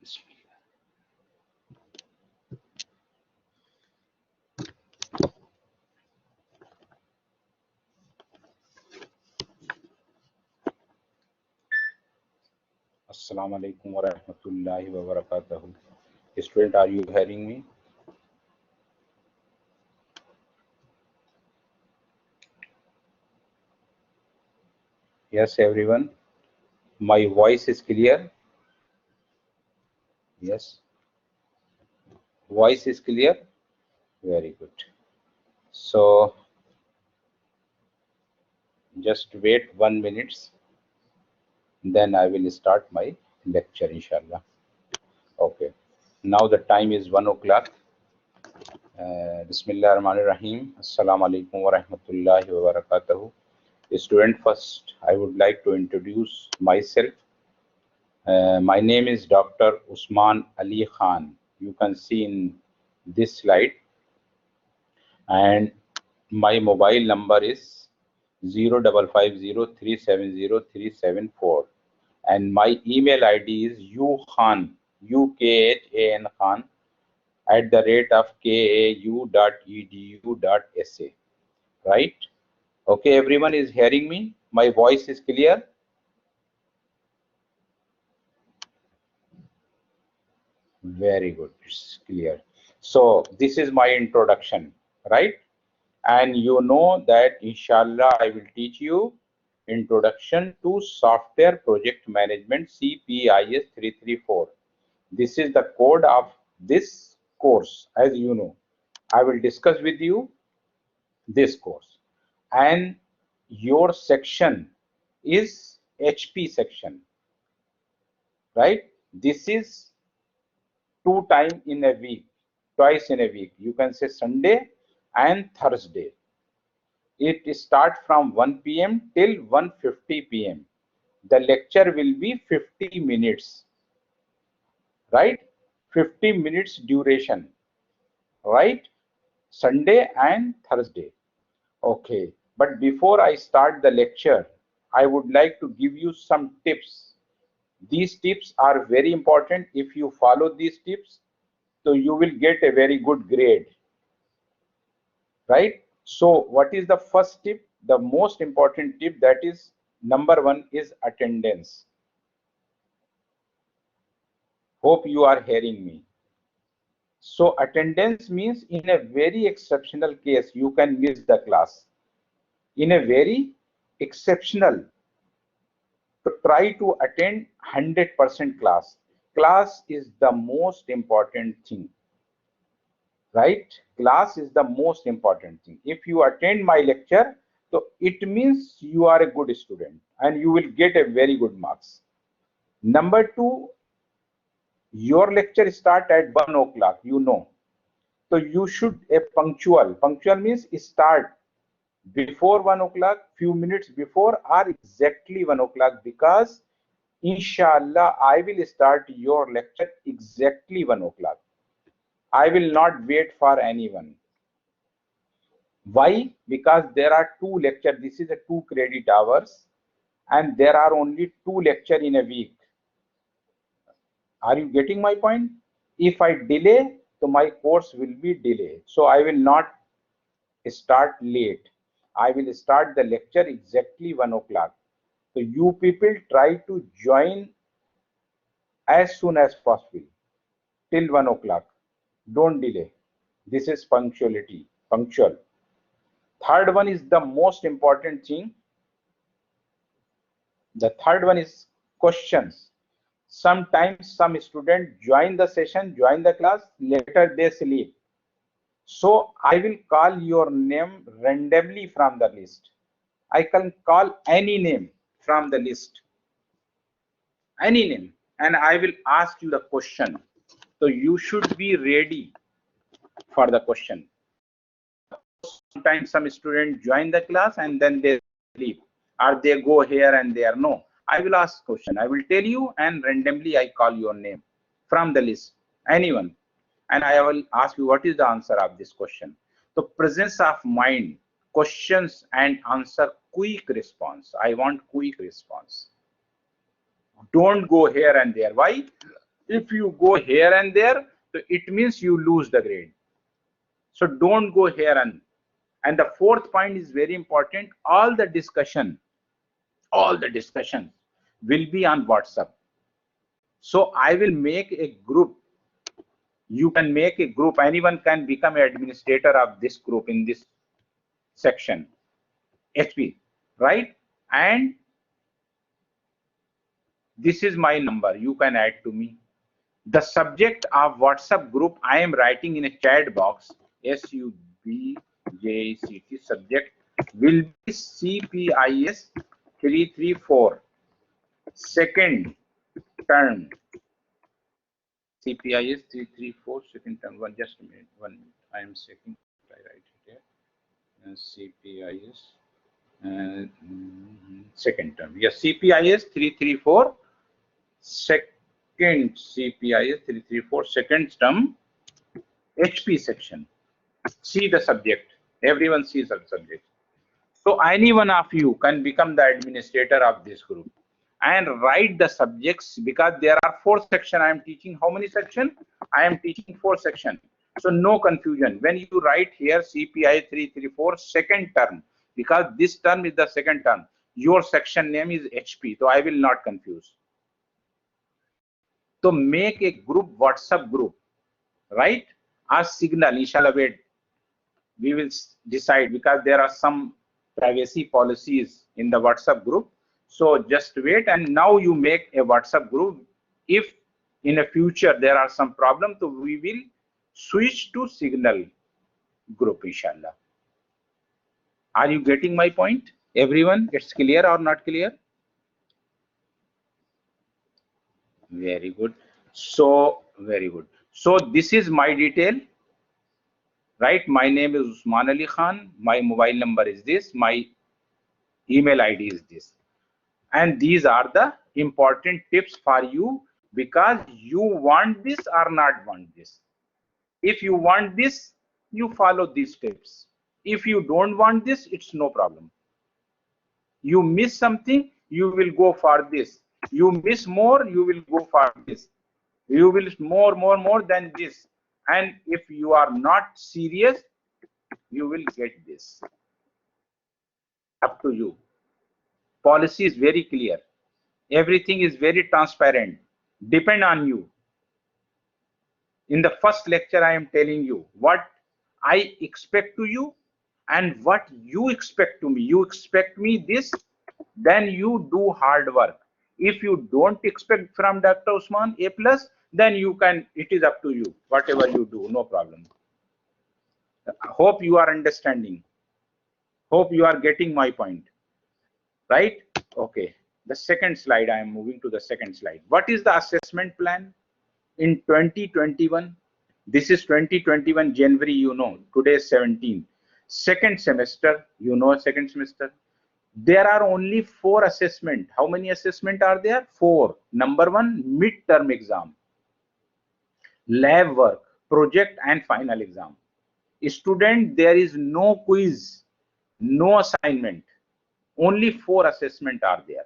Assalamu alaikum wa rahmatullahi wa barakatuh. Student, are you hearing me? Yes, everyone. My voice is clear? Yes. Voice is clear? Very good. So, just wait 1 minute, then I will start my lecture, inshallah. Okay. Now the time is 1 o'clock. Bismillah ar-Rahman ar-Rahim. Assalamu alaikum wa rahmatullahi wa barakatuh. Student, first, I would like to introduce myself. My name is Dr. Usman Ali Khan. You can see in this slide. And my mobile number is 0550370374. And my email ID is ukhan, ukhan khan, @kau.edu.sa. Right? Okay, everyone is hearing me? My voice is clear? Very good, it's clear. So this is my introduction, right? And you know that inshallah I will teach you introduction to software project management, CPIS 334. This is the code of this course. As you know, I will discuss with you this course, and your section is HP section, right? This is 2 times in a week, twice in a week. You can say Sunday and Thursday. It starts from 1 p.m. till 1:50 p.m. The lecture will be 50 minutes, right? 50 minutes duration, right? Sunday and Thursday. Okay, but before I start the lecture, I would like to give you some tips. These tips are very important. If you follow these tips, so you will get a very good grade, right? So what is the first tip? The most important tip, that is number 1, is attendance. Hope you are hearing me. So attendance means in a very exceptional case you can miss the class. In a very exceptional, to try to attend 100% class. Class is the most important thing, right? Class is the most important thing. If you attend my lecture, so it means you are a good student and you will get a very good marks. Number 2, your lecture start at 1 o'clock, you know. So you should a punctual. Punctual means start before 1 o'clock, few minutes before, or exactly 1 o'clock, because inshallah I will start your lecture exactly 1 o'clock. I will not wait for anyone. Why? Because there are 2 lectures. This is a 2 credit hours and there are only 2 lectures in a week. Are you getting my point? If I delay, so my course will be delayed. So I will not start late. I will start the lecture exactly 1 o'clock. So you people try to join as soon as possible till 1 o'clock. Don't delay. This is punctuality, punctual. Third one is the most important thing. The third one is questions. Sometimes some students join the session, join the class, later they sleep. So I will call your name randomly from the list. I can call any name from the list, any name, and I will ask you the question. So you should be ready for the question. Sometimes some students join the class and then they sleep, or they go here and there. No, I will ask question. I will tell you, and randomly I call your name from the list, anyone, and I will ask you what is the answer of this question. So presence of mind, questions and answer, quick response. I want quick response. Don't go here and there. Why? If you go here and there, so it means you lose the grade. So don't go here and the fourth point is very important. All the discussions will be on WhatsApp. So I will make a group. You can make a group. Anyone can become an administrator of this group in this section, HP, right? And this is my number. You can add to me. The subject of WhatsApp group I am writing in a chat box. SUBJCT subject will be CPIS 334 second term. CPIS 334 second term. Just a minute. 1 minute. I am checking. I write it here. CPIS second term. Yes, CPIS 334 second CPIS 334 second term HP section. See the subject. Everyone sees the subject. So any one of you can become the administrator of this group and write the subjects, because there are 4 sections I am teaching. How many sections? I am teaching 4 sections. So no confusion. When you write here CPI 334 second term, because this term is the second term, your section name is HP. So I will not confuse. So make a group, WhatsApp group, right? As signal, inshallah, wait. We will decide, because there are some privacy policies in the WhatsApp group. So just wait, and now you make a WhatsApp group. If in the future there are some problems, so we will switch to signal group, inshallah. Are you getting my point? Everyone, it's clear or not clear? Very good. So very good. So this is my detail, right? My name is Usman Ali Khan. My mobile number is this. My email ID is this. And these are the important tips for you, because you want this or not want this. If you want this, you follow these tips. If you don't want this, it's no problem. You miss something, you will go for this. You miss more, you will go for this. You will more than this. And if you are not serious, you will get this. Up to you. Policy is very clear. Everything is very transparent. Depend on you. In the first lecture, I am telling you what I expect to you and what you expect to me. You expect me this, then you do hard work. If you don't expect from Dr. Usman A+, then you can, it is up to you. Whatever you do, no problem. Hope you are understanding. Hope you are getting my point. Right? Okay. The second slide, I am moving to the second slide. What is the assessment plan? In 2021, this is 2021 January, you know, today is 17. Second semester, you know, second semester. There are only 4 assessment. How many assessment are there? 4. Number 1, midterm exam, lab work, project, and final exam. Student, there is no quiz, no assignment. Only 4 assessment are there.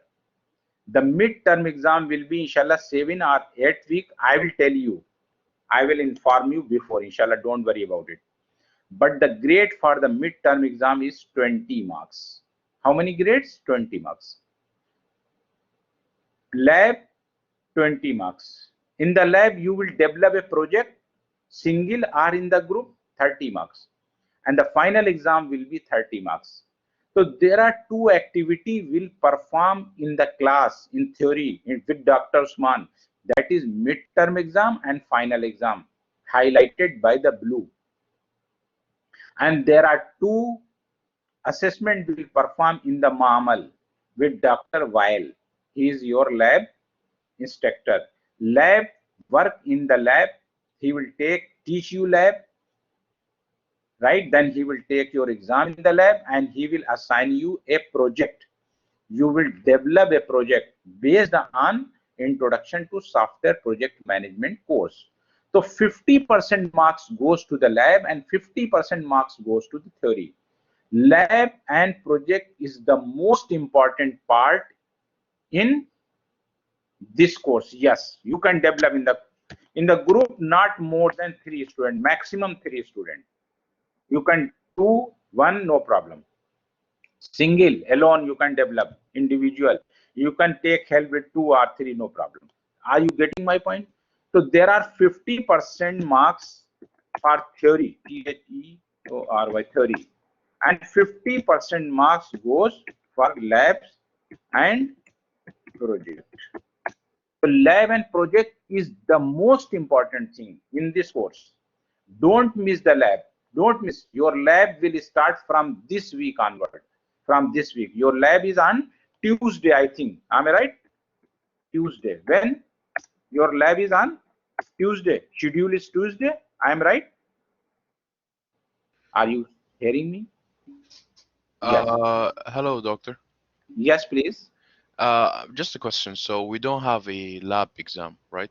The midterm exam will be inshallah 7 or 8 weeks. I will tell you. I will inform you before, inshallah, don't worry about it. But the grade for the midterm exam is 20 marks. How many grades? 20 marks. Lab, 20 marks. In the lab, you will develop a project, single or in the group, 30 marks. And the final exam will be 30 marks. So there are 2 activities will perform in the class, in theory, with Dr. Usman. That is midterm exam and final exam, highlighted by the blue. And there are 2 assessment will perform in the Maamal with Dr. Weil. He is your lab instructor. Lab work in the lab. He will teach you lab. Right, then he will take your exam in the lab and he will assign you a project. You will develop a project based on introduction to software project management course. So 50% marks goes to the lab and 50% marks goes to the theory. Lab and project is the most important part in this course. Yes, you can develop in the In the group, not more than 3 students, maximum 3 students. You can do 1, no problem. Single, alone, you can develop. Individual, you can take help with 2 or 3, no problem. Are you getting my point? So there are 50% marks for theory, Theory, theory, and 50% marks goes for labs and project. So lab and project is the most important thing in this course. Don't miss the lab. Don't miss. Your lab will start from this week onward. From this week, your lab is on Tuesday, I think. Am I right? Tuesday. When? Your lab is on Tuesday. Schedule is Tuesday. I am right? Are you hearing me? Yes. Hello, doctor. Yes, please. Just a question. So we don't have a lab exam, right?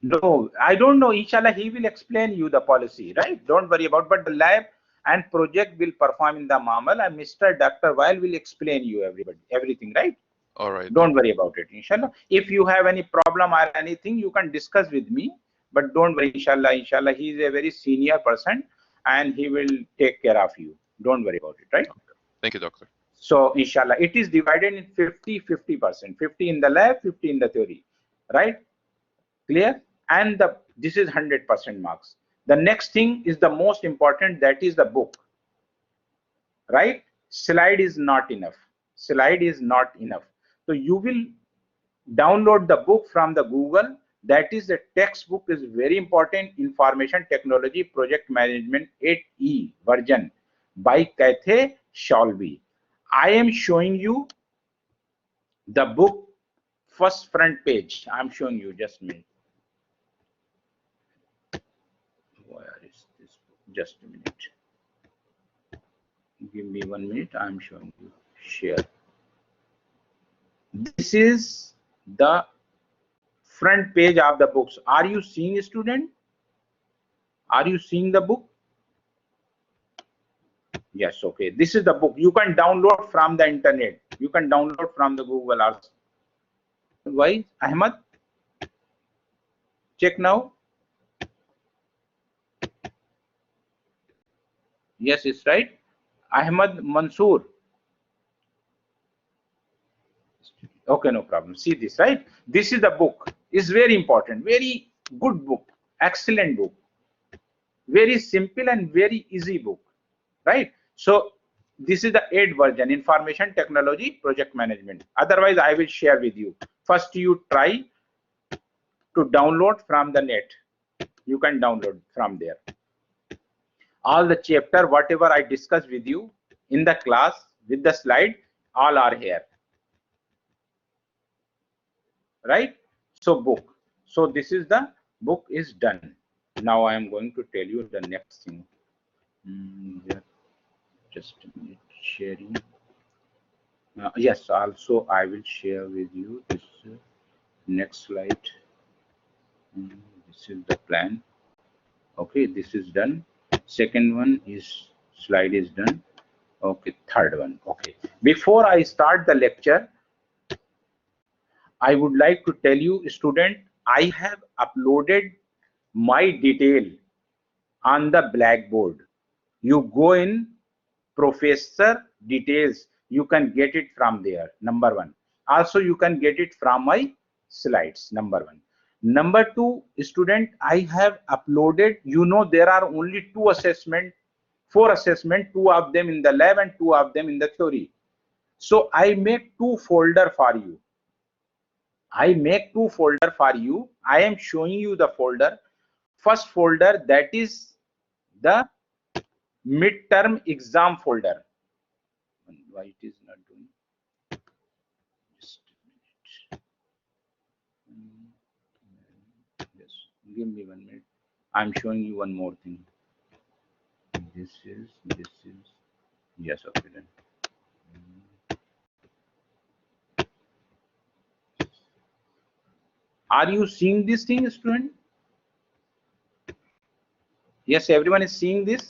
No, I don't know. Inshallah, he will explain you the policy, right? Don't worry about. But the lab and project will perform in the MAML, and Mr. Dr. Weil will explain you everything, right? All right. Don't worry about it, inshallah. If you have any problem or anything, you can discuss with me. But don't worry, inshallah. Inshallah, he is a very senior person, and he will take care of you. Don't worry about it, right? Okay. Thank you, doctor. So, inshallah, it is divided in 50%. 50 in the lab, 50 in the theory, right? Clear? And this is 100% marks. The next thing is the most important, that is the book, right? Slide is not enough. Slide is not enough. So you will download the book from the Google. That is the textbook, is very important. Information Technology Project Management 8E version by Cathay Shalby. I am showing you the book first front page. I'm showing you, just a minute. Where is this book? Just a minute. Give me 1 minute. I'm showing you. Share. This is the front page of the books. Are you seeing, student? Are you seeing the book? Yes, okay. This is the book. You can download from the internet. You can download from the Google also. Why? Ahmad? Check now. Yes, it's right. Ahmad Mansoor. Okay, no problem. See this, right? This is the book. It's very important. Very good book. Excellent book. Very simple and very easy book, right? So this is the 8th version, Information Technology Project Management. Otherwise, I will share with you. First, you try to download from the net. You can download from there. All the chapter, whatever I discussed with you in the class with the slide, all are here, right? So book. So this is the book is done. Now I am going to tell you the next thing. Yeah. Just a minute, sharing. Yes, also I will share with you this next slide. This is the plan. Okay, this is done. Second one is slide is done. Okay, third one. Okay, before I start the lecture, I would like to tell you, student, I have uploaded my detail on the Blackboard. You go in professor details, you can get it from there, number one. Also, you can get it from my slides, number one. Number two, student, I have uploaded, you know, there are only 2 assessment, 4 assessment, 2 of them in the lab and 2 of them in the theory. So I make 2 folder for you. I make 2 folder for you. I am showing you the folder. First folder, that is the midterm exam folder. Why it is not doing? Just a minute. Yes, give me 1 minute. I'm showing you one more thing. This is yes, okay then. Are you seeing this thing, student? Yes, everyone is seeing this,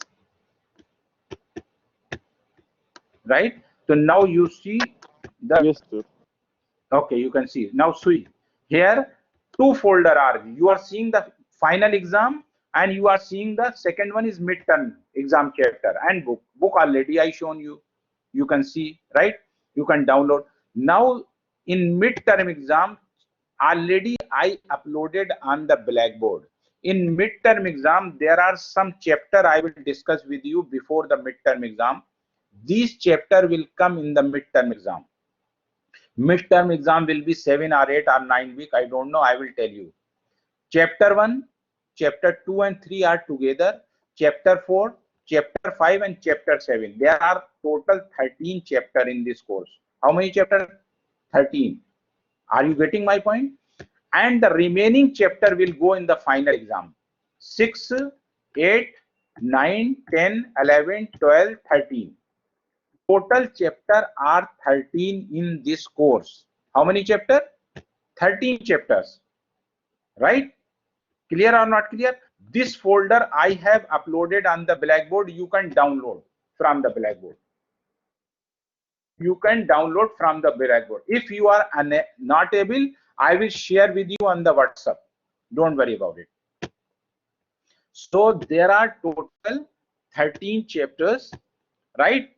right? So now you see the, yes, sir. okay, you can see now. See here, two folder are, you are seeing the final exam and you are seeing the second one is midterm exam chapter and book already I shown you, you can see, right? You can download. Now in midterm exam already I uploaded on the Blackboard. In midterm exam there are some chapter I will discuss with you before the midterm exam. These chapter will come in the midterm exam. Midterm exam will be 7 or 8 or 9 week, I don't know, I will tell you. Chapter 1, chapter 2 and 3 are together. Chapter 4, chapter 5 and chapter 7. There are total 13 chapter in this course. How many chapter? 13. Are you getting my point? And the remaining chapter will go in the final exam. 6, 8, 9, 10, 11, 12, 13. Total chapter are 13 in this course. How many chapter? 13 chapters. Right? Clear or not clear? This folder I have uploaded on the Blackboard. You can download from the Blackboard. You can download from the Blackboard. If you are not able, I will share with you on the WhatsApp. Don't worry about it. So there are total 13 chapters, right?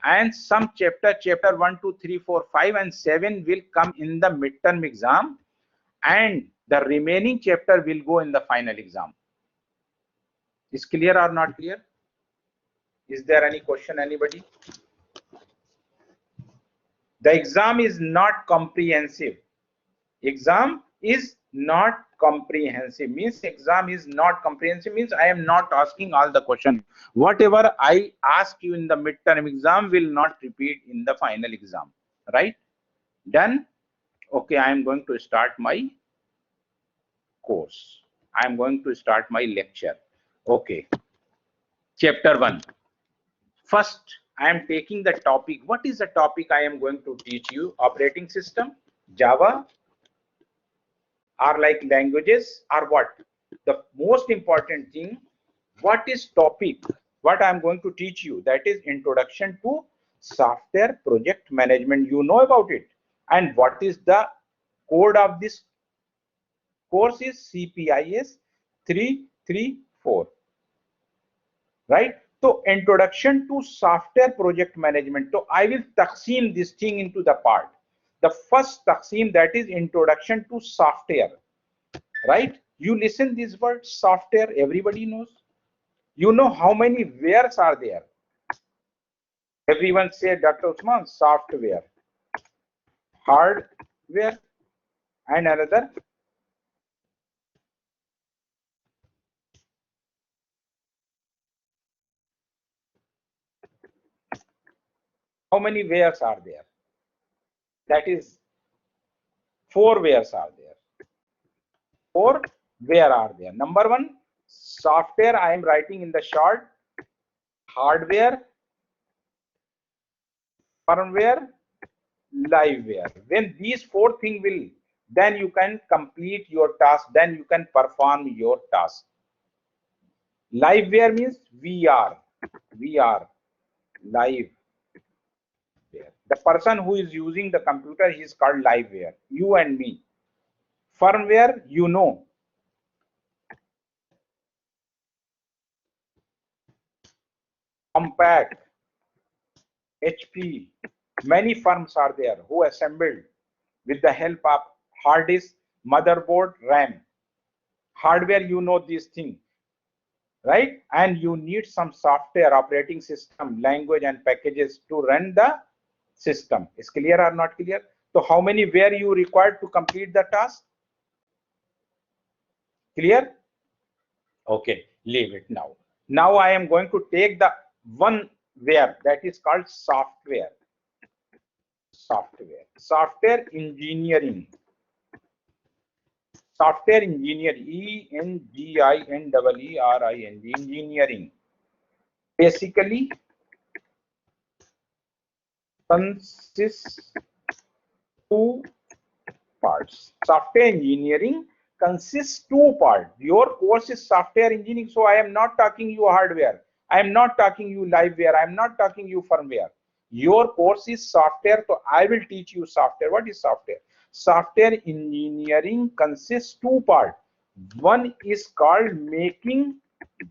And some chapter 1, 2, 3, 4, 5 and 7 will come in the midterm exam, and the remaining chapter will go in the final exam. Is clear or not clear? Is there any question, anybody? The exam is not comprehensive. Exam is not comprehensive means exam is not comprehensive means I am not asking all the question. Whatever I ask you in the midterm exam will not repeat in the final exam, right? Done. Okay, I am going to start my course. I am going to start my lecture. Okay, chapter 1. First I am taking the topic. What is the topic I am going to teach you? Operating system, Java, or like languages, or what? The most important thing, what is topic? What I am going to teach you, that is introduction to software project management. You know about it. And what is the code of this course is CPIS 334, right? So introduction to software project management. So I will taqseem this thing into the part. The first taqseem, that is introduction to software, right? You listen this word software, everybody knows. You know how many wares are there? Everyone say, Dr. Usman, software, hardware, and another. How many wares are there? That is 4 wares are there. 4 where are there? Number 1, software, I am writing in the short, hardware, firmware, liveware. When these 4 things will, then you can complete your task, then you can perform your task. Liveware means VR, live. The person who is using the computer, he is called liveware, you and me. Firmware, you know. Compaq, HP, many firms are there who assembled with the help of hard disk, motherboard, RAM. Hardware, you know this thing, right? And you need some software, operating system, language and packages to run the system. Is clear or not clear? So how many were you required to complete the task? Clear? Okay, leave it now. Now I am going to take the one where, that is called software. Software engineering. Software engineer, ENGINEERING, engineering. Basically consists 2 parts. Software engineering consists 2 parts. Your course is software engineering, so I am not talking you hardware. I am not talking you liveware. I am not talking you firmware. Your course is software, so I will teach you software. What is software? software engineering consists two parts. One is called making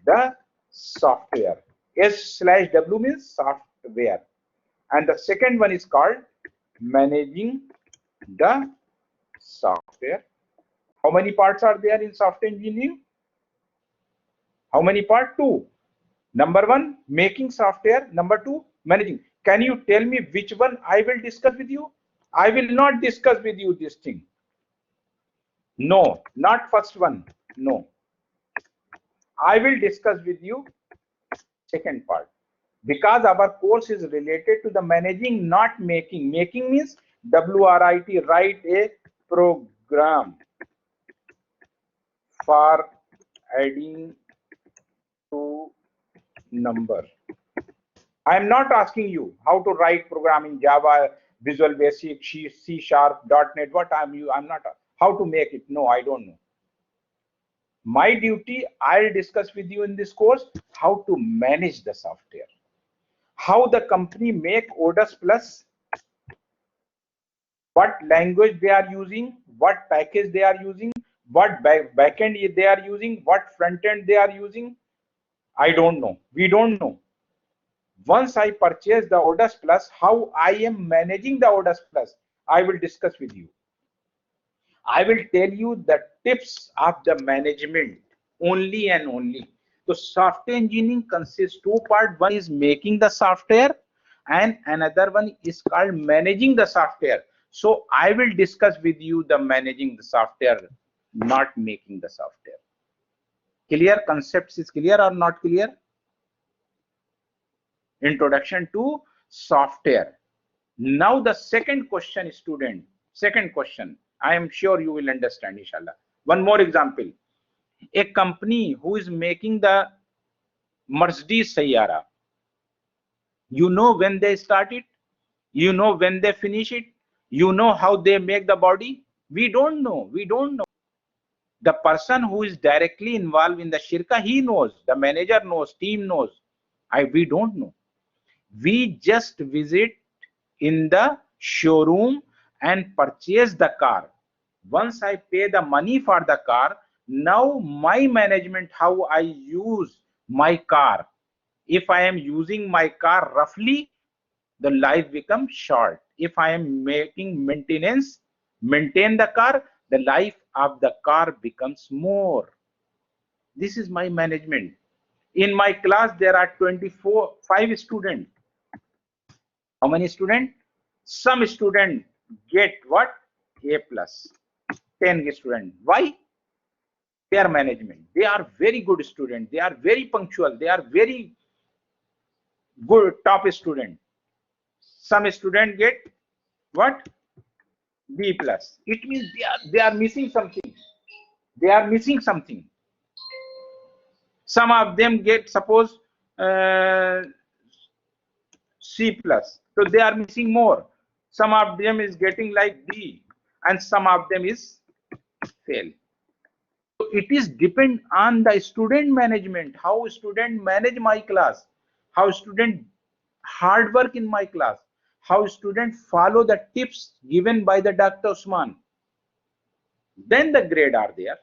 the software. S/W means software. And the second one is called managing the software. How many parts are there in software engineering? How many parts? Two. Number one, making software. Number two, managing. Can you tell me which one I will discuss with you? I will not discuss with you this thing. No, not first one. No. I will discuss with you second part. Because our course is related to the managing, not making. Making means WRIT, write a program for adding to number. I am not asking you how to write program in Java, Visual Basic, C Sharp, .NET. What I'm not how to make it. No, I don't know. My duty, I'll discuss with you in this course how to manage the software, how the company make Odus Plus, what language they are using, what package they are using, what backend they are using, what front end they are using. I don't know. We don't know. Once I purchase the Odus Plus, how I am managing the Odus Plus, I will discuss with you. I will tell you the tips of the management only and only. So software engineering consists two parts. One is making the software and another one is called managing the software. So I will discuss with you the managing the software, not making the software. Clear? Concepts is clear or not clear? Introduction to software. Now the second question, student. Second question. I am sure you will understand, inshallah. One more example. A company who is making the Mercedes Sayyara. You know when they start it? You know when they finish it? You know how they make the body? We don't know. We don't know. The person who is directly involved in the shirka, he knows. The manager knows. Team knows. We don't know. We just visit in the showroom and purchase the car. Once I pay the money for the car, now my management, how I use my car. If I am using my car roughly, the life becomes short. If I am making maintenance, maintain the car, the life of the car becomes more. This is my management. In my class, there are 5 students. How many students? Some students get what? A plus. 10 students. Why? Their management. They are very good students. They are very punctual. They are very good top student. Some student get what? B plus. It means they are missing something. They are missing something. Some of them get suppose C plus. So they are missing more. Some of them is getting like D, and some of them is fail. So it is depend on the student management, how student manage my class, how student hard work in my class, how student follow the tips given by the Dr. Usman. Then the grade are there.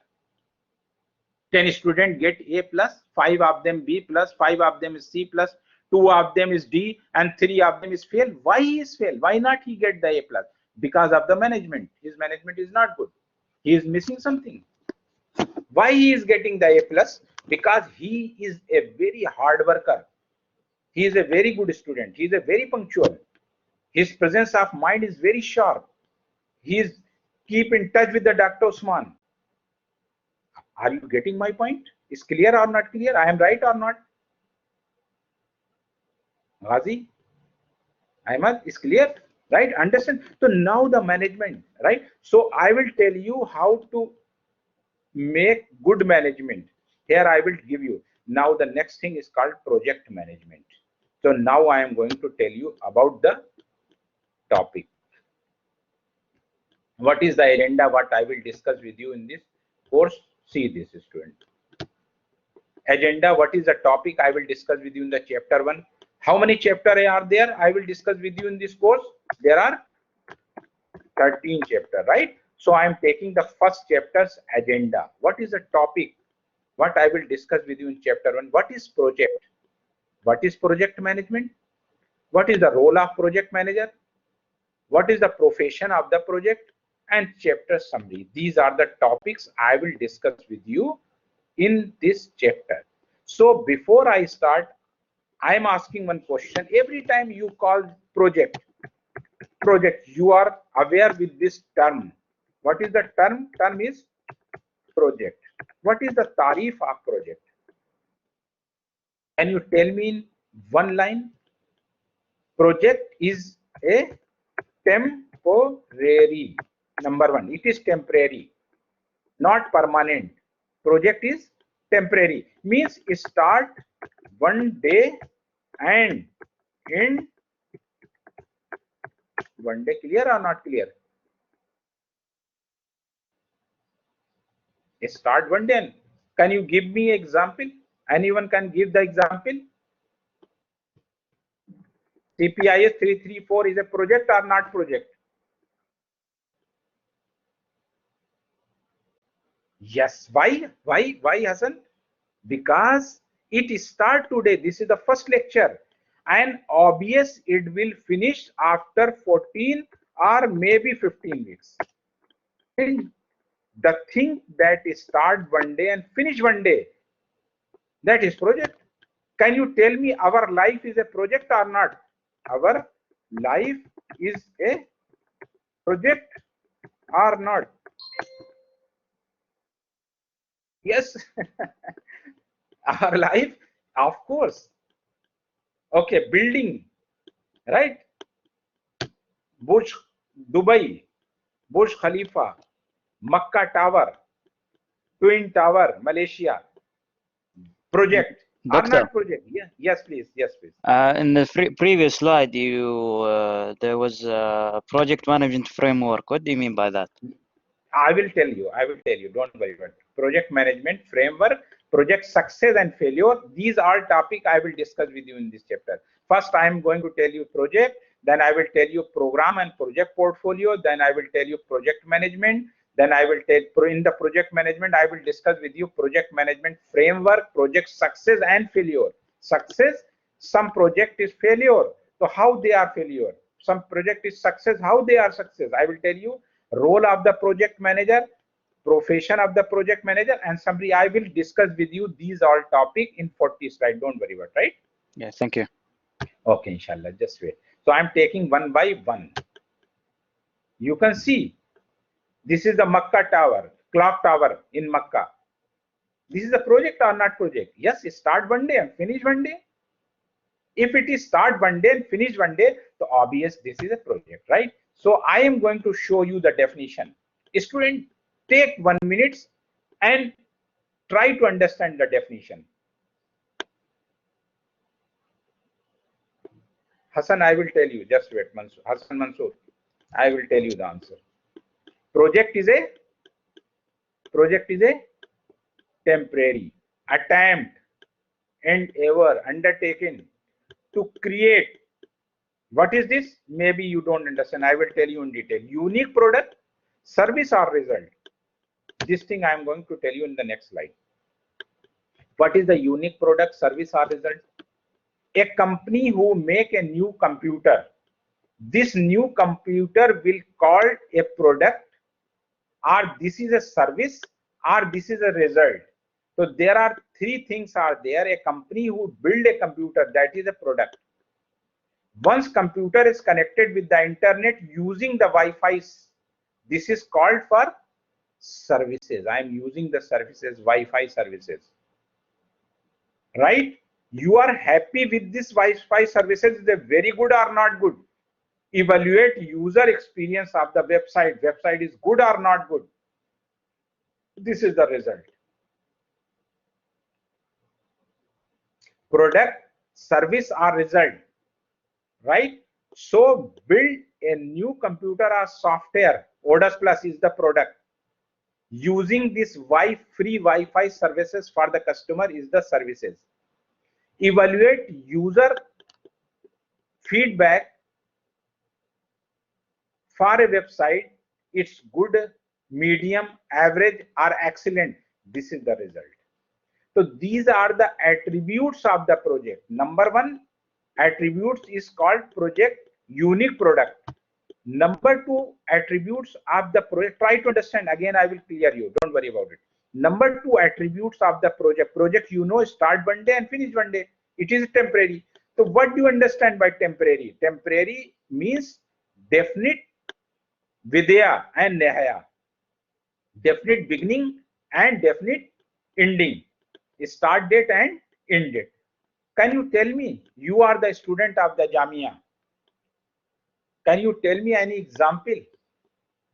10 students get A plus, 5 of them B plus, 5 of them is C plus, 2 of them is D, and 3 of them is fail. Why he is fail? Why not he get the A plus? Because of the management. His management is not good. He is missing something. Why he is getting the A plus? Because he is a very hard worker. He is a very good student. He is a very punctual. His presence of mind is very sharp. He is keep in touch with the Dr. Usman. Are you getting my point? Is clear or not clear? I am right or not? Ghazi? Ahmad, is clear? Right? Understand? So now the management, right? So I will tell you how to make good management. Here I will give you. Now the next thing is called project management. So now I am going to tell you about the topic. What is the agenda? What I will discuss with you in this course? See this, student. Agenda. What is the topic I will discuss with you in the chapter 1? How many chapters are there? I will discuss with you in this course. There are 13 chapter, right? So I am taking the first chapter's agenda. What is the topic? What I will discuss with you in chapter 1? What is project? What is project management? What is the role of project manager? What is the profession of the project? And chapter summary. These are the topics I will discuss with you in this chapter. So before I start, I am asking one question. Every time you call project, you are aware with this term. What is the term? Term is project. What is the tarif of project? Can you tell me in one line? Project is a temporary. Number one, it is temporary, not permanent. Project is temporary, means start one day and end one day. Clear or not clear? Start one day. And can you give me example? Anyone can give the example? CPIS 334 is a project or not project? Yes. Why, Hassan? Because it start today. This is the first lecture, and obvious it will finish after 14 or maybe 15 weeks. And the thing that start one day and finish one day, that is project. Can you tell me our life is a project or not? Our life is a project or not? Yes. Our life, of course. Okay, building, right? Burj Dubai, Burj Khalifa, Makkah Tower, Twin Tower, Malaysia. Project or Doctor, not project? Yeah. Yes, please. Yes, please. in the previous slide, there was a project management framework. What do you mean by that? I will tell you. Don't worry about it. Project management framework, project success and failure. These are topic I will discuss with you in this chapter. First, I am going to tell you project. Then I will tell you program and project portfolio. Then I will tell you project management. Then I will tell in the project management, I will discuss with you project management framework, project success and failure. Success, some project is failure. So how they are failure? Some project is success, how they are success? I will tell you role of the project manager, profession of the project manager, and summary. I will discuss with you these all topic in 40 slides. Don't worry about it, right? Yeah, thank you. Okay, inshallah, just wait. So I'm taking one by one. You can see this is the Makkah Tower, clock tower in Makkah. This is a project or not project? Yes, start one day and finish one day. If it is start one day and finish one day, so obvious this is a project, right? So I am going to show you the definition. Student, take 1 minute and try to understand the definition. Hassan, I will tell you. Just wait, Mansoor. Hassan Mansoor, I will tell you the answer. Project is a temporary attempt and ever undertaken to create. What is this? Maybe you don't understand. I will tell you in detail. Unique product, service or result. This thing I am going to tell you in the next slide. What is the unique product, service or result? A company who make a new computer. This new computer will call a product, or this is a service, or this is a result. So there are three things are there. A company who build a computer, that is a product. Once computer is connected with the internet using the Wi-Fi, this is called for services. I am using the services, Wi-Fi services, right? You are happy with this Wi-Fi services? Is it very good or not good? Evaluate user experience of the website. Website is good or not good? This is the result. Product, service or result, right? So build a new computer or software. Odas Plus is the product. Using this free Wi-Fi services for the customer is the services. Evaluate user feedback For a website, it's good, medium, average, or excellent. This is the result. So these are the attributes of the project. Number one attributes is called project unique product. Number two attributes of the project, try to understand, again I will clear you, don't worry about it. Number two attributes of the project you know start one day and finish one day. It is temporary. So what do you understand by temporary? Temporary means definite vidya and nihaya, definite beginning and definite ending, start date and end date. Can you tell me, you are the student of the Jamia, can you tell me any example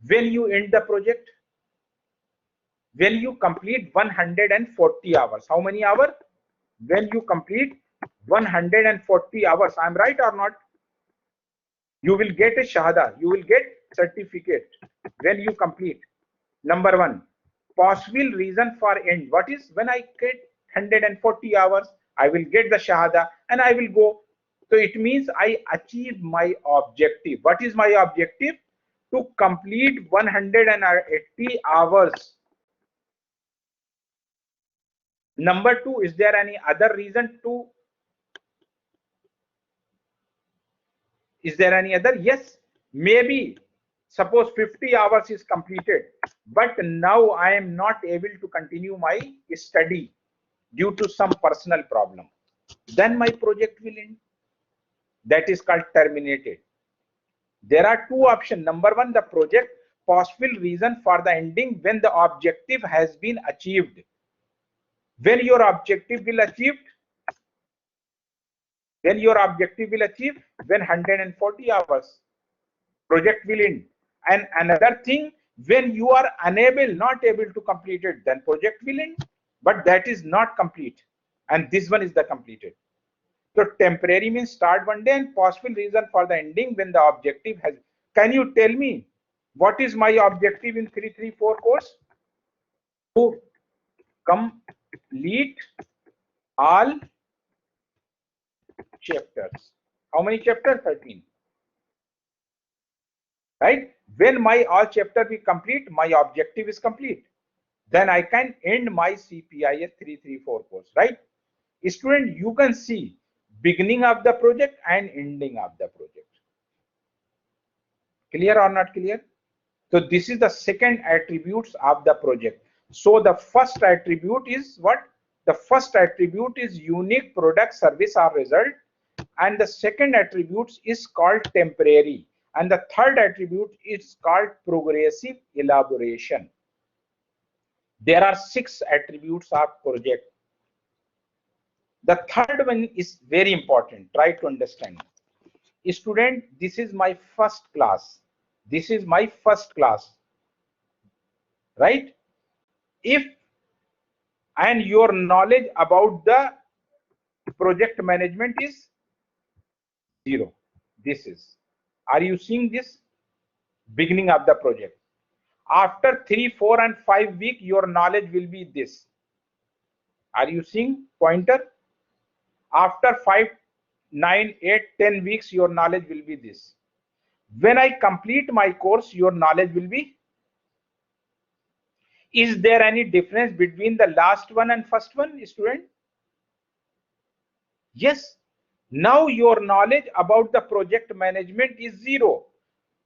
when you end the project? When you complete 140 hours. How many hours? When you complete 140 hours. I'm right or not? You will get a shahada. You will get certificate when you complete. Number one, possible reason for end. What is? When I get 140 hours, I will get the shahada and I will go. So it means I achieve my objective. What is my objective? To complete 180 hours. Number two, is there any other reason to? Is there any other? Yes, maybe. Suppose 50 hours is completed, but now I am not able to continue my study due to some personal problem. Then my project will end. That is called terminated. There are two options. Number one, the project, possible reason for the ending when the objective has been achieved. When your objective will achieved, when 140 hours, project will end. And another thing, when you are unable, not able to complete it, then project will end. But that is not complete. And this one is the completed. So temporary means start one day and possible reason for the ending when the objective has. Can you tell me what is my objective in 334 course? To complete all chapters. How many chapters? 13. Right? When my all chapter be complete, my objective is complete. Then I can end my CPIS 334 course. Right? Student, you can see beginning of the project and ending of the project. Clear or not clear? So this is the second attributes of the project. So the first attribute is what? The first attribute is unique product, service or result. And the second attribute is called temporary. And the third attribute is called progressive elaboration. There are 6 attributes of project. The third one is very important. Try to understand. Student, this is my first class. This is my first class. Right? If and your knowledge about the project management is 0. This is. Are you seeing this? Beginning of the project. After 3, 4 and 5 weeks, your knowledge will be this. Are you seeing pointer? After 5, 9, 8, 10 weeks, your knowledge will be this. When I complete my course, your knowledge will be. Is there any difference between the last one and first one, student? Yes. Now your knowledge about the project management is 0.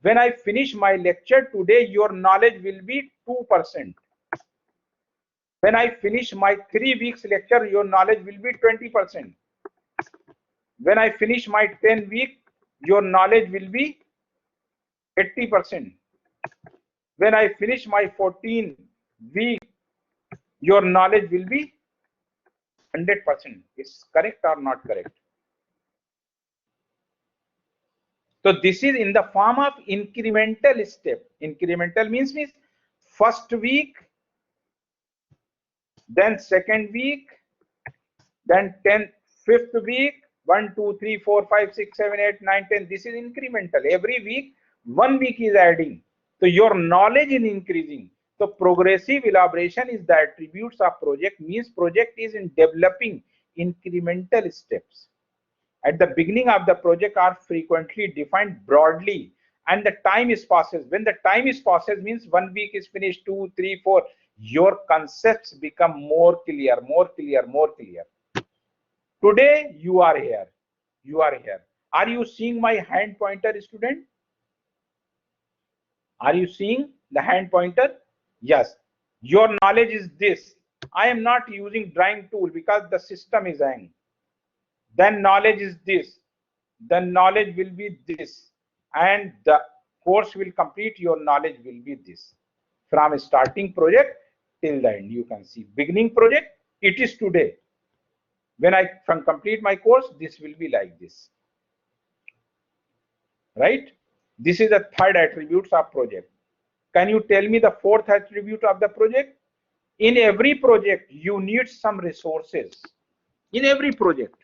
When I finish my lecture today, your knowledge will be 2%. When I finish my 3 weeks lecture, your knowledge will be 20%. When I finish my 10 week, your knowledge will be 80%. When I finish my 14 week, your knowledge will be 100%. It's correct or not correct? So this is in the form of incremental step. Incremental means first week, then second week, then 5th week, 1, 2, 3, 4, 5, 6, 7, 8, 9, 10. This is incremental. Every week, 1 week is adding. So your knowledge is increasing. So progressive elaboration is the attributes of project, means project is in developing incremental steps. At the beginning of the project are frequently defined broadly and the time is passes. When the time is passes means 1 week is finished, 2, 3, 4. Your concepts become more clear, more clear, more clear. Today you are here. You are here. Are you seeing my hand pointer, student? Are you seeing the hand pointer? Yes. Your knowledge is this. I am not using drawing tool because the system is hanging. Then knowledge is this. Then knowledge will be this. And the course will complete, your knowledge will be this. From starting project till the end, you can see. Beginning project, it is today. When I complete my course, this will be like this. Right? This is the third attributes of project. Can you tell me the fourth attribute of the project? In every project, you need some resources. In every project.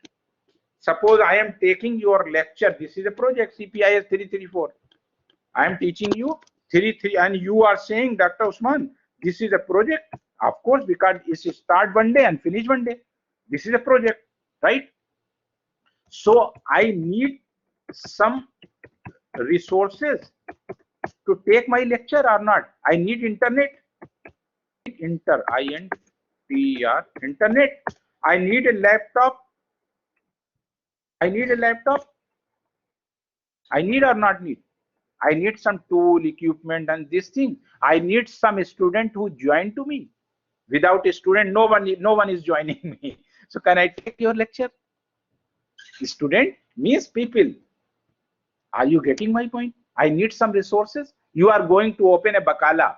Suppose I am taking your lecture. This is a project, CPIS 334. I am teaching you 3 and you are saying, Dr. Usman, this is a project. Of course, because it start one day and finish one day. This is a project, right? So I need some resources to take my lecture or not. I need internet. Internet. I need a laptop. I need a laptop. I need or not need. I need some tool, equipment, and this thing. I need some student who join to me. Without a student, no one is joining me. So can I take your lecture? Student means people. Are you getting my point? I need some resources. You are going to open a bakala.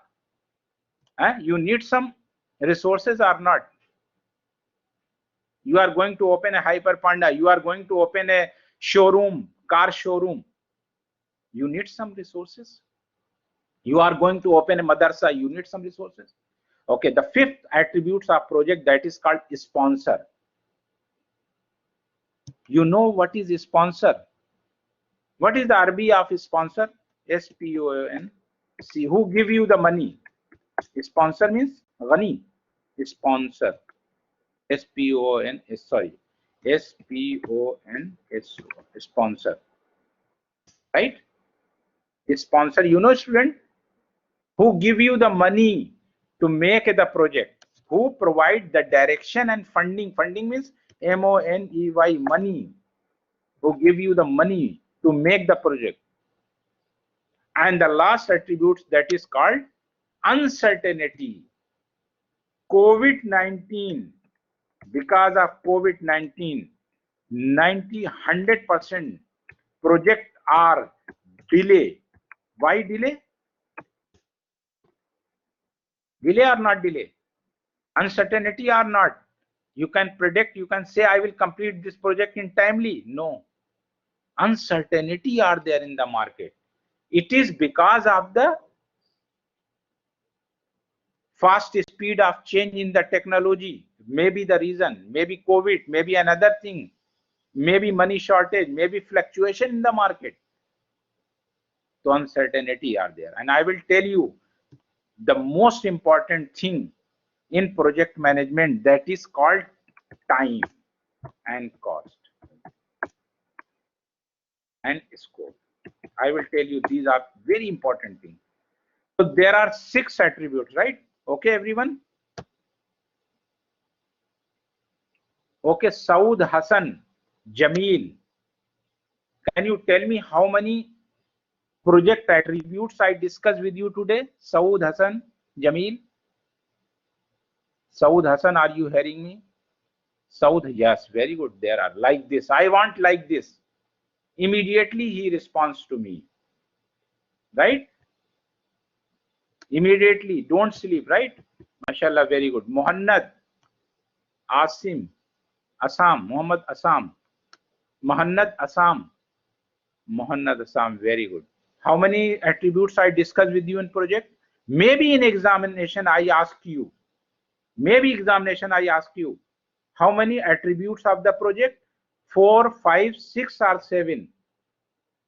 You need some resources or not? You are going to open a Hyper Panda. You are going to open a showroom, car showroom. You need some resources. You are going to open a madrasa. You need some resources. Okay, the fifth attributes of project, that is called sponsor. You know what is a sponsor? What is the Arabic of sponsor? S-P-O-N-C. Who give you the money? Sponsor means ghani. Sponsor. S-P-O-N-S. Sorry. S-P-O-N-S. Sponsor. Right? Sponsor. You know, student, who give you the money to make the project, who provide the direction and funding. Funding means M-O-N-E-Y, money. Who give you the money to make the project. And the last attribute, that is called uncertainty. COVID-19, because of COVID-19, 100% projects are delay. Why delay? Delay or not delay? Uncertainty or not? You can predict, you can say, I will complete this project in timely. No. Uncertainty are there in the market. It is because of the fast speed of change in the technology. Maybe the reason, maybe COVID, maybe another thing, maybe money shortage, maybe fluctuation in the market. So uncertainty are there. And I will tell you the most important thing in project management, that is called time and cost and scope. I will tell you, these are very important things. So there are 6 attributes, right? Okay, everyone. Okay, Saud Hassan Jamil, can you tell me how many project attributes I discussed with you today? Saud Hassan Jamil. Saud Hassan, are you hearing me? Saud, yes, very good. There are like this. I want like this. Immediately he responds to me. Right? Immediately, don't sleep, right? MashaAllah, very good. Muhammad Asim, Assam, Muhammad Assam, Muhammad Assam, Muhammad Assam, very good. How many attributes I discussed with you in project? Maybe in examination I ask you. Maybe examination I ask you. How many attributes of the project? 4, 5, 6 or 7.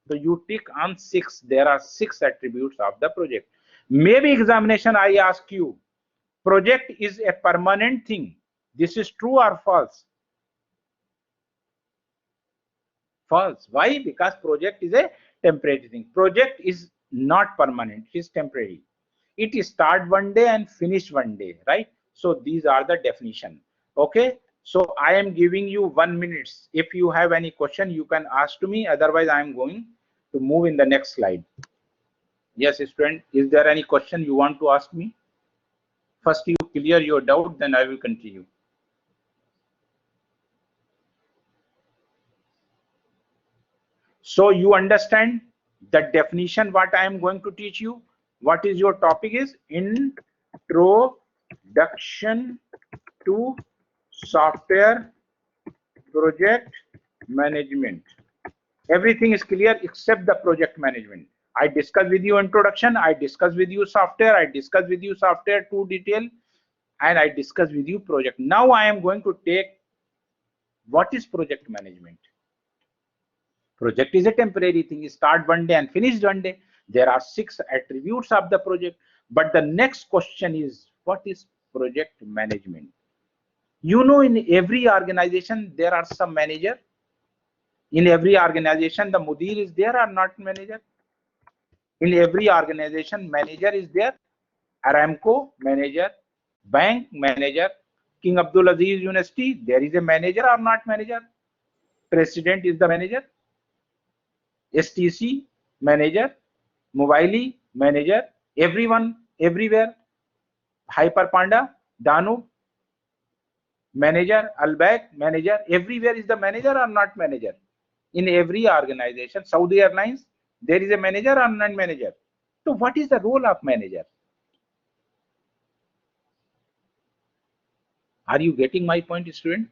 So you tick on 6. There are 6 attributes of the project. Maybe examination I ask you, project is a permanent thing. This is true or false? False. Why? Because project is a temporary thing. Project is not permanent, it is temporary. It is start one day and finish one day, right? So these are the definition. Okay, so I am giving you 1 minute. If you have any question, you can ask to me. Otherwise, I am going to move in the next slide. Yes, student, is there any question you want to ask me? First, you clear your doubt, then I will continue. So you understand the definition what I am going to teach you. What is your topic is introduction to software project management. Everything is clear except the project management. I discuss with you introduction, I discuss with you software, I discuss with you software to detail, and I discuss with you project. Now I am going to take what is project management. Project is a temporary thing, start one day and finish one day. There are 6 attributes of the project. But the next question is, what is project management? You know, in every organization, there are some manager. In every organization, the Mudir is there or not manager? In every organization, manager is there. Aramco, manager. Bank, manager. King Abdul Aziz University, there is a manager or not manager? President is the manager. STC, manager. Mobile, manager. Everyone, everywhere. Hyper Panda, Danube, manager. Albag, manager. Everywhere is the manager or not manager? In every organization. Saudi Airlines, there is a manager or non manager? So what is the role of manager? Are you getting my point, student?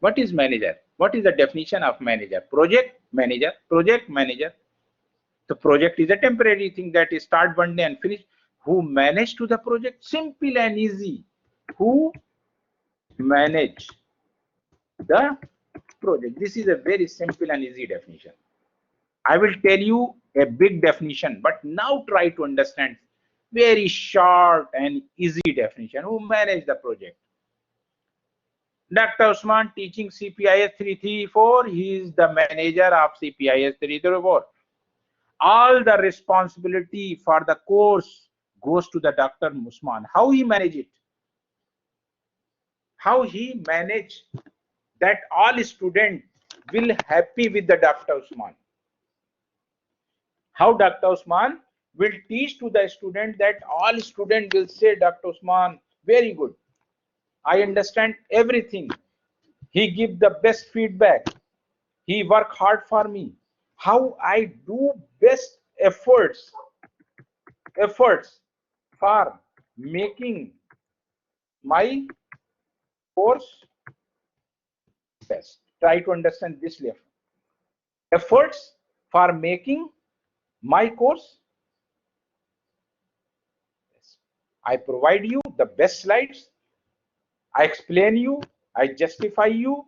What is manager? What is the definition of manager? Project manager, project manager. The project is a temporary thing that is start one day and finish. Who manage to the project? Simple and easy. Who manage the project? This is a very simple and easy definition. I will tell you a big definition, but now try to understand very short and easy definition. Who manage the project? Dr. Usman teaching CPIS 334. He is the manager of CPIS 334. All the responsibility for the course goes to the Dr. Usman. How he manage it? How he manage that all students will happy with the Dr. Usman? How Dr. Usman will teach to the student that all students will say, Dr. Usman, very good. I understand everything. He give the best feedback. He work hard for me. How I do best efforts for making my course best. Try to understand this level. Efforts for making my course. I provide you the best slides. I explain you. I justify you.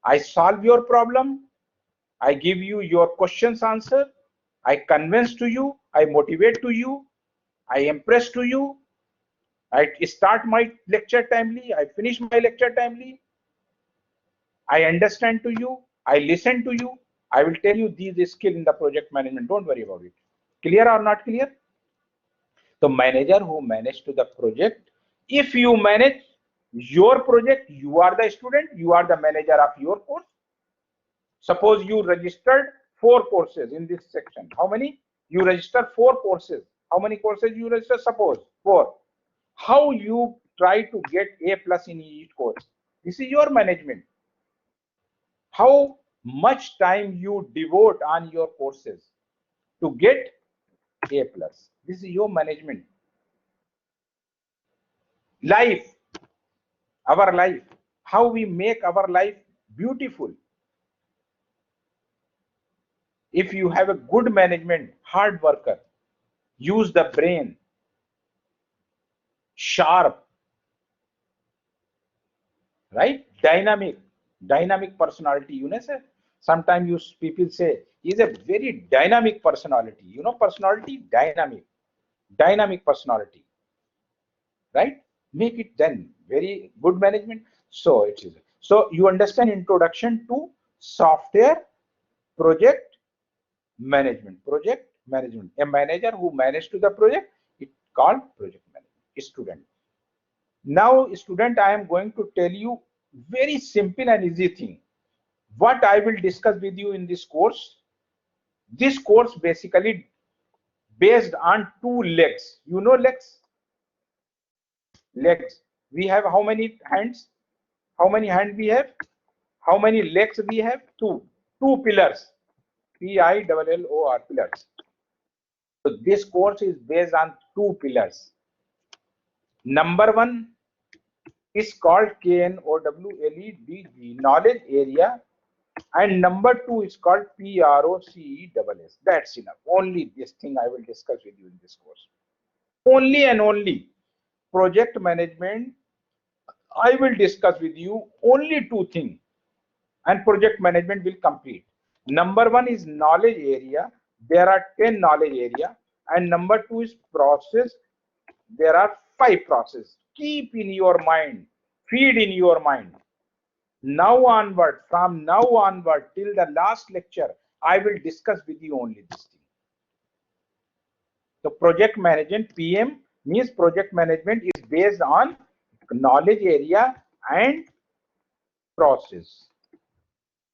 I solve your problem. I give you your questions answer. I convince to you. I motivate to you. I impress to you. I start my lecture timely. I finish my lecture timely. I understand to you. I listen to you. I will tell you these skills in the project management. Don't worry about it. Clear or not clear? The manager who manage to the project. If you manage your project, you are the student, you are the manager of your course. Suppose you registered 4 courses in this section. How many? You register 4 courses. How many courses you register? Suppose 4. How you try to get A+ in each course? This is your management. How much time you devote on your courses to get A+? This is your management. Life, our life, how we make our life beautiful. If you have a good management, hard worker, use the brain, sharp, right? Dynamic personality. You know, sir, sometimes people say he's a very dynamic personality. You know, personality, dynamic personality, right? Make it then very good management. So it is. So you understand introduction to software project management. Project management. A manager who managed to the project, it called project management. Student. Now, student, I am going to tell you very simple and easy thing. What I will discuss with you in this course. This course basically based on two legs. You know legs? Legs. We have how many hands? How many hands we have? How many legs we have? Two. Two pillars. P-I-L-L-O-R, pillars. So this course is based on two pillars. Number one is called KNOWLEDG, knowledge area, and number two is called PROCESS. That's enough. Only this thing I will discuss with you in this course. Only and only project management. I will discuss with you only two things, and project management will complete. Number one is knowledge area. There are 10 knowledge area, and number two is process. There are 5 processes. Keep in your mind, feed in your mind. Now onward, from now onward till the last lecture, I will discuss with you only this thing. So project management, PM means project management is based on knowledge area and process.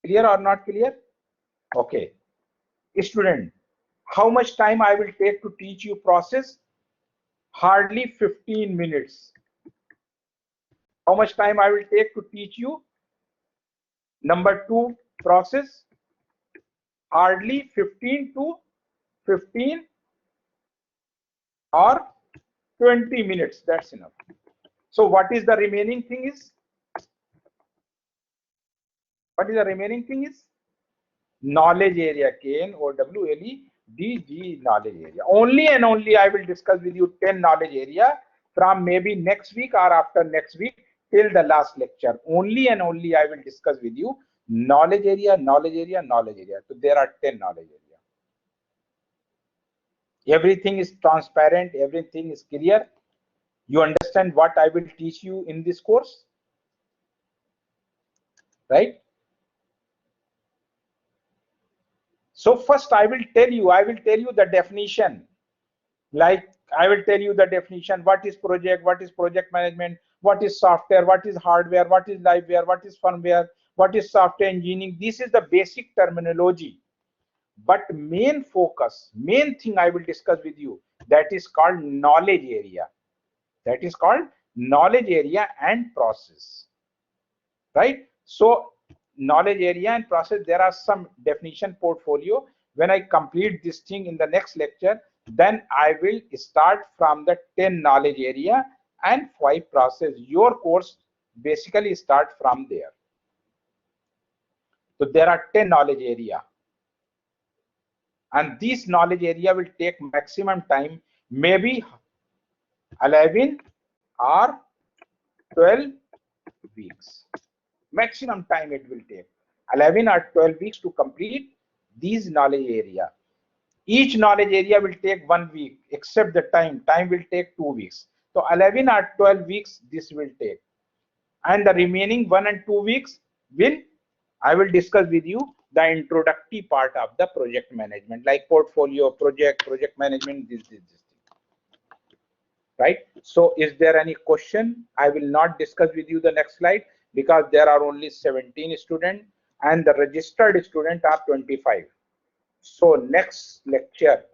Clear or not clear? Okay. Student, how much time I will take to teach you process? Hardly 15 minutes. How much time I will take to teach you? Number 2, process. Hardly 15 or 20 minutes. That's enough. So what is the remaining thing is? What is the remaining thing is? Knowledge area, KNOWLEDG, knowledge area. Only and only I will discuss with you 10 knowledge area from maybe next week or after next week till the last lecture. Only and only I will discuss with you knowledge area, knowledge area, knowledge area. So there are 10 knowledge area. Everything is transparent, everything is clear. You understand what I will teach you in this course, right? So first I will tell you the definition. Like I will tell you the definition, what is project management, what is software, what is hardware, what is liveware, what is firmware, what is software engineering. This is the basic terminology. But main focus, main thing I will discuss with you, that is called knowledge area. That is called knowledge area and process, right? So knowledge area and process, there are some definition portfolio. When I complete this thing in the next lecture, then I will start from the 10 knowledge area and 5 process. Your course basically start from there. So there are 10 knowledge area, and this knowledge area will take maximum time, maybe 11 or 12 weeks. Maximum time it will take 11 or 12 weeks to complete these knowledge area. Each knowledge area will take 1 week, except the time will take 2 weeks. So 11 or 12 weeks this will take, and the remaining 1 and 2 weeks I will discuss with you the introductory part of the project management, like portfolio, project management, this thing. Right? So is there any question? I will not discuss with you the next slide because there are only 17 students and the registered students are 25. So next lecture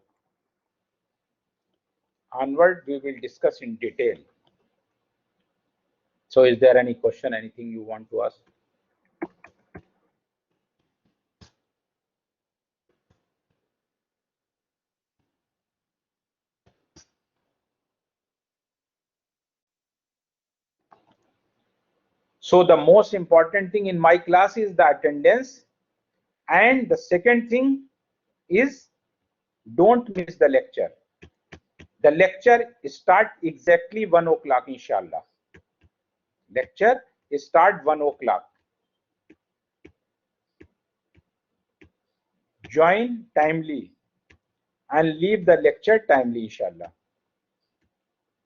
onward we will discuss in detail. So is there any question, anything you want to ask? So the most important thing in my class is the attendance, and the second thing is don't miss the lecture. The lecture start exactly 1 o'clock, inshallah. Lecture start 1 o'clock. Join timely and leave the lecture timely, inshallah.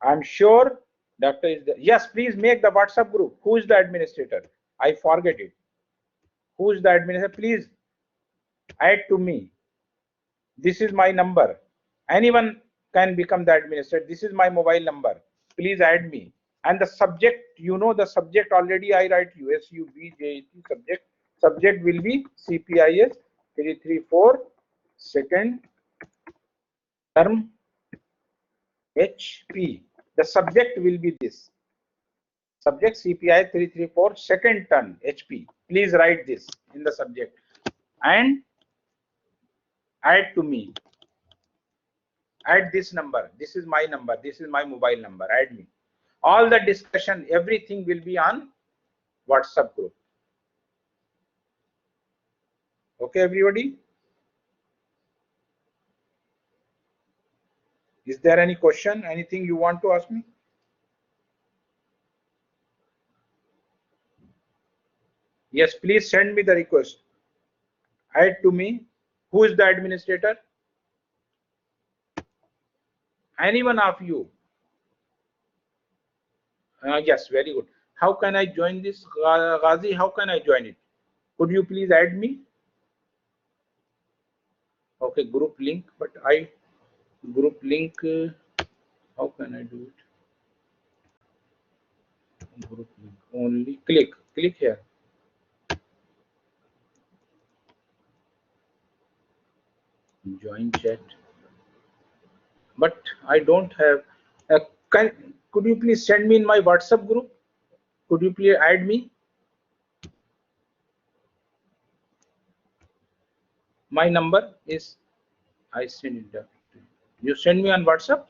I'm sure Doctor is there. Yes, please make the WhatsApp group. Who is the administrator? I forget it. Who is the administrator? Please add to me. This is my number. Anyone can become the administrator. This is my mobile number. Please add me. And the subject, you know the subject already. I write you SUBJET subject. Subject will be CPIS 334 second term HP. The subject will be this. Subject CPI 334 second term HP. Please write this in the subject and add to me. Add this number. This is my number. This is my mobile number. Add me. All the discussion, everything will be on WhatsApp group. Okay, everybody? Is there any question? Anything you want to ask me? Yes, please send me the request. Add to me. Who is the administrator? Anyone of you? Yes, very good. How can I join this? Ghazi, how can I join it? Could you please add me? Okay, group link, but group link, how can I do it? Group link only, click here. Join chat. But I don't have, could you please send me in my WhatsApp group? Could you please add me? My number is, I send it down. You send me on WhatsApp?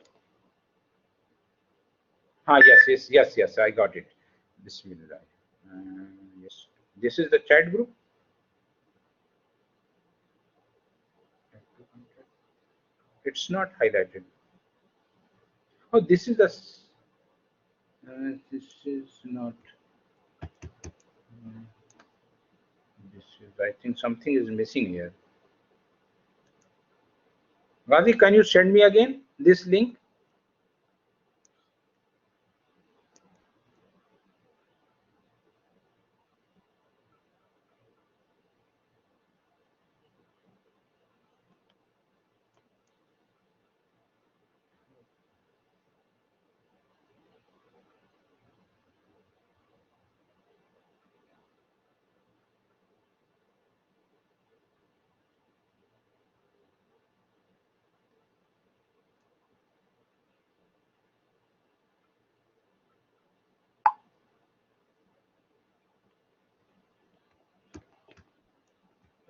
Ah, yes, I got it. Bismillah. Yes, this is the chat group. It's not highlighted. Oh, this is the, this is not, this is, I think something is missing here. Ghazi, can you send me again this link?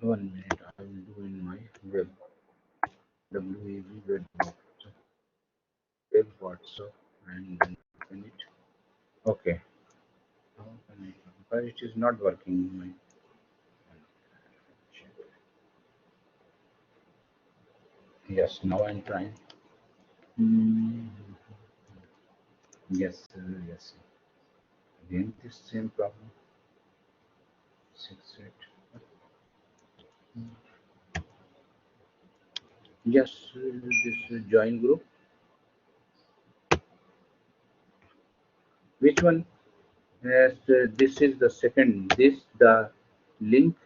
One minute, I will do in my web, WAV web WhatsApp, and then open it. Okay. How can I? But it is not working. My yes, now I'm trying. Yes, yes. Again, this same problem. 6 8. Yes, this join group. Which one? Yes, this is the second. This the link.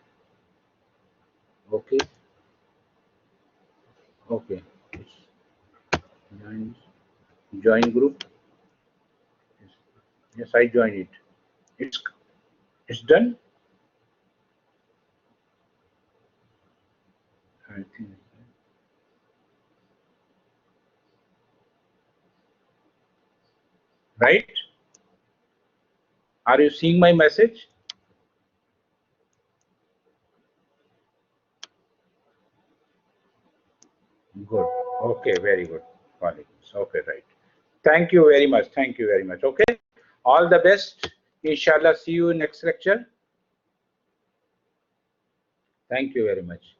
Okay. Okay. Join group. Yes, I join it. It's done. I think. Right? Are you seeing my message? Good. Okay, very good. Okay, right. Thank you very much. Thank you very much. Okay. All the best. Inshallah, see you next lecture. Thank you very much.